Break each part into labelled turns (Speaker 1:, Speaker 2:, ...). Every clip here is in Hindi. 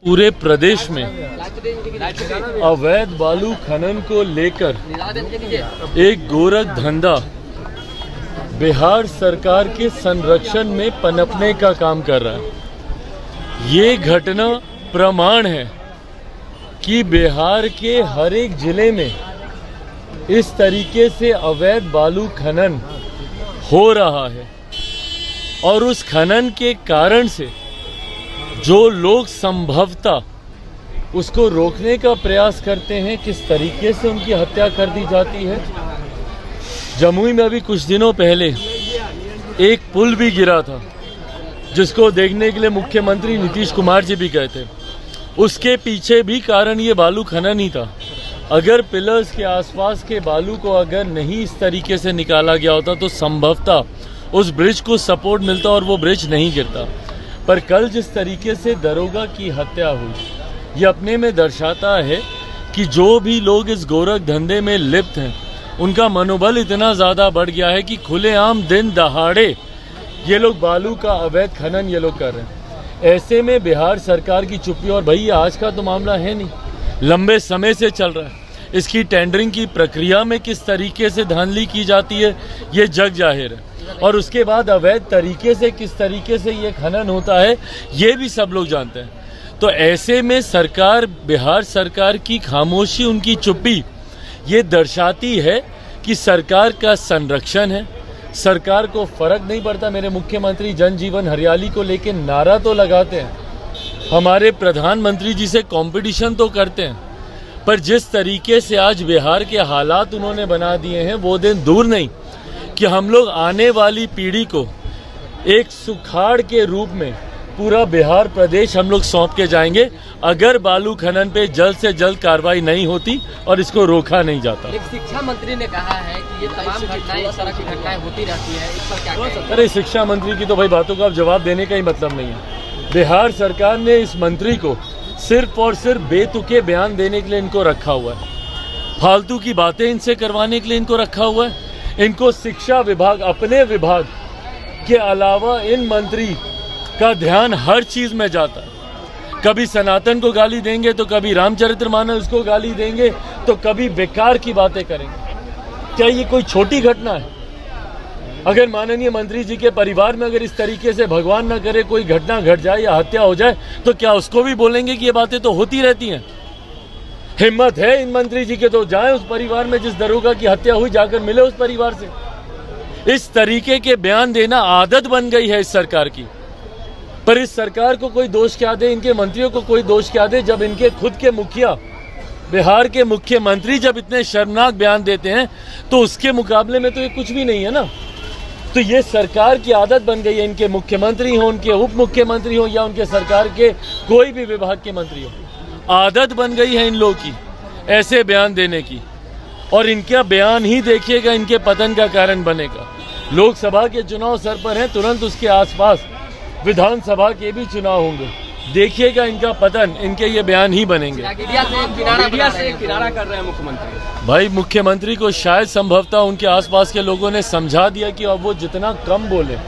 Speaker 1: पूरे प्रदेश में अवैध बालू खनन को लेकर एक गोरख धंधा बिहार सरकार के संरक्षण में पनपने का काम कर रहा है। ये घटना प्रमाण है कि बिहार के हर एक जिले में इस तरीके से अवैध बालू खनन हो रहा है और उस खनन के कारण से जो लोग संभवतः उसको रोकने का प्रयास करते हैं, किस तरीके से उनकी हत्या कर दी जाती है। जमुई में अभी कुछ दिनों पहले एक पुल भी गिरा था जिसको देखने के लिए मुख्यमंत्री नीतीश कुमार जी भी गए थे। उसके पीछे भी कारण ये बालू खनन ही था। अगर पिलर्स के आसपास के बालू को अगर नहीं इस तरीके से निकाला गया होता तो संभवतः उस ब्रिज को सपोर्ट मिलता और वो ब्रिज नहीं गिरता। पर कल जिस तरीके से दरोगा की हत्या हुई, ये अपने में दर्शाता है कि जो भी लोग इस गोरख धंधे में लिप्त हैं उनका मनोबल इतना ज़्यादा बढ़ गया है कि खुलेआम दिन दहाड़े ये लोग बालू का अवैध खनन ये लोग कर रहे हैं। ऐसे में बिहार सरकार की चुप्पी, और भाई आज का तो मामला है नहीं, लंबे समय से चल रहा है। इसकी टेंडरिंग की प्रक्रिया में किस तरीके से धांधली की जाती है ये जग जाहिर है, और उसके बाद अवैध तरीके से किस तरीके से ये खनन होता है ये भी सब लोग जानते हैं। तो ऐसे में सरकार, बिहार सरकार की खामोशी, उनकी चुप्पी ये दर्शाती है कि सरकार का संरक्षण है, सरकार को फर्क नहीं पड़ता। मेरे मुख्यमंत्री जन जीवन हरियाली को लेकर नारा तो लगाते हैं, हमारे प्रधानमंत्री जी से कंपटीशन तो करते हैं, पर जिस तरीके से आज बिहार के हालात उन्होंने बना दिए हैं वो दिन दूर नहीं कि हम लोग आने वाली पीढ़ी को एक सुखाड़ के रूप में पूरा बिहार प्रदेश हम लोग सौंप के जाएंगे अगर बालू खनन पे जल्द से जल्द कार्रवाई नहीं होती और इसको रोका नहीं जाता।
Speaker 2: एक शिक्षा मंत्री ने कहा है कि ये तमाम घटनाएं, इस तरह की घटनाएं होती रहती है, इस पर क्या कहेंगे?
Speaker 1: अरे शिक्षा मंत्री की तो भाई बातों का अब जवाब देने का ही मतलब नहीं है। बिहार सरकार ने इस मंत्री को सिर्फ और सिर्फ बेतुके बयान देने के लिए इनको रखा हुआ है, फालतू की बातें इनसे करवाने के लिए इनको रखा हुआ है। इनको शिक्षा विभाग, अपने विभाग के अलावा इन मंत्री का ध्यान हर चीज में जाता है। कभी सनातन को गाली देंगे तो कभी रामचरितमानस को गाली देंगे तो कभी बेकार की बातें करेंगे। क्या ये कोई छोटी घटना है? अगर माननीय मंत्री जी के परिवार में अगर इस तरीके से भगवान न करे कोई घटना घट जाए या हत्या हो जाए तो क्या उसको भी बोलेंगे कि ये बातें तो होती रहती हैं? हिम्मत है इन मंत्री जी के तो जाएं उस परिवार में जिस दरोगा की हत्या हुई, जाकर मिले उस परिवार से। इस तरीके के बयान देना आदत बन गई है इस सरकार की। पर इस सरकार को कोई दोष क्या दे, इनके मंत्रियों को कोई दोष क्या दे, जब इनके खुद के मुखिया, बिहार के मुख्यमंत्री जब इतने शर्मनाक बयान देते हैं तो उसके मुकाबले में तो ये कुछ भी नहीं है ना। तो ये सरकार की आदत बन गई है, इनके मुख्यमंत्री हो, उनके उप मुख्यमंत्री हो या उनके सरकार के कोई भी विभाग के मंत्री हो, आदत बन गई है इन लोगों की ऐसे बयान देने की। और इनका बयान ही देखिएगा इनके पतन का कारण बनेगा। लोकसभा के चुनाव सर पर हैं, तुरंत उसके आसपास विधानसभा के भी चुनाव होंगे, देखिएगा इनका पतन, इनके ये बयान ही बनेंगे।
Speaker 2: मीडिया से एक किनारा कर रहे हैं मुख्यमंत्री।
Speaker 1: भाई मुख्यमंत्री को शायद संभवतः उनके आसपास के लोगों ने समझा दिया कि अब वो जितना कम बोले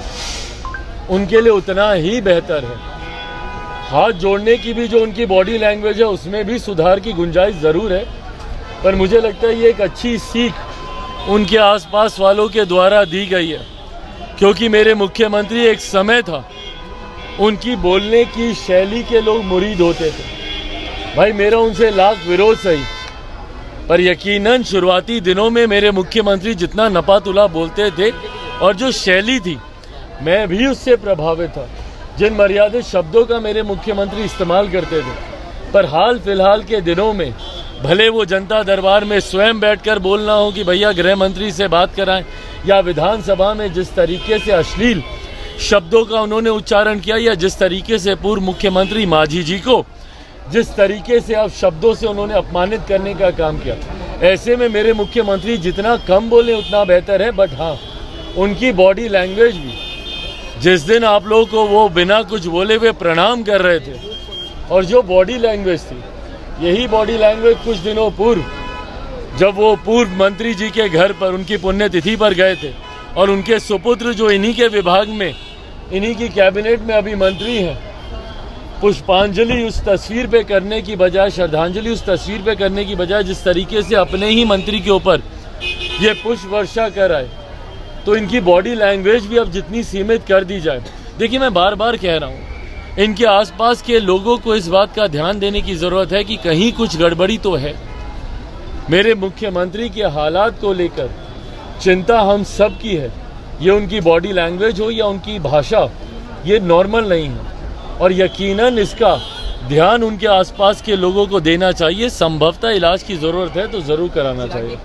Speaker 1: उनके लिए उतना ही बेहतर है। हाथ जोड़ने की भी जो उनकी बॉडी लैंग्वेज है उसमें भी सुधार की गुंजाइश ज़रूर है, पर मुझे लगता है ये एक अच्छी सीख उनके आसपास वालों के द्वारा दी गई है। क्योंकि मेरे मुख्यमंत्री एक समय था उनकी बोलने की शैली के लोग मुरीद होते थे। भाई मेरा उनसे लाख विरोध सही, पर यकीनन शुरुआती दिनों में मेरे मुख्यमंत्री जितना नपातुला बोलते थे और जो शैली थी मैं भी उससे प्रभावित था। जिन मर्यादित शब्दों का मेरे मुख्यमंत्री इस्तेमाल करते थे, पर हाल फिलहाल के दिनों में भले वो जनता दरबार में स्वयं बैठकर बोलना हो कि भैया गृह मंत्री से बात कराएं, या विधानसभा में जिस तरीके से अश्लील शब्दों का उन्होंने उच्चारण किया, या जिस तरीके से पूर्व मुख्यमंत्री मांझी जी को जिस तरीके से अब शब्दों से उन्होंने अपमानित करने का काम किया, ऐसे में मेरे मुख्यमंत्री जितना कम बोले उतना बेहतर है। बट हाँ, उनकी बॉडी लैंग्वेज भी, जिस दिन आप लोगों को वो बिना कुछ बोले हुए प्रणाम कर रहे थे, और जो बॉडी लैंग्वेज थी, यही बॉडी लैंग्वेज कुछ दिनों पूर्व जब वो पूर्व मंत्री जी के घर पर उनकी पुण्यतिथि पर गए थे और उनके सुपुत्र जो इन्हीं के विभाग में, इन्हीं की कैबिनेट में अभी मंत्री हैं, पुष्पांजलि उस तस्वीर पे करने की बजाय, श्रद्धांजलि उस तस्वीर पे करने की बजाय जिस तरीके से अपने ही मंत्री के ऊपर ये पुष्प वर्षा कर आए, तो इनकी बॉडी लैंग्वेज भी अब जितनी सीमित कर दी जाए। देखिए, मैं बार बार कह रहा हूँ, इनके आसपास के लोगों को इस बात का ध्यान देने की ज़रूरत है कि कहीं कुछ गड़बड़ी तो है। मेरे मुख्यमंत्री के हालात को लेकर चिंता हम सब की है। ये उनकी बॉडी लैंग्वेज हो या उनकी भाषा, ये नॉर्मल नहीं है और यकीनन इसका ध्यान उनके आसपास के लोगों को देना चाहिए। संभवतः इलाज की ज़रूरत है तो ज़रूर कराना चाहिए।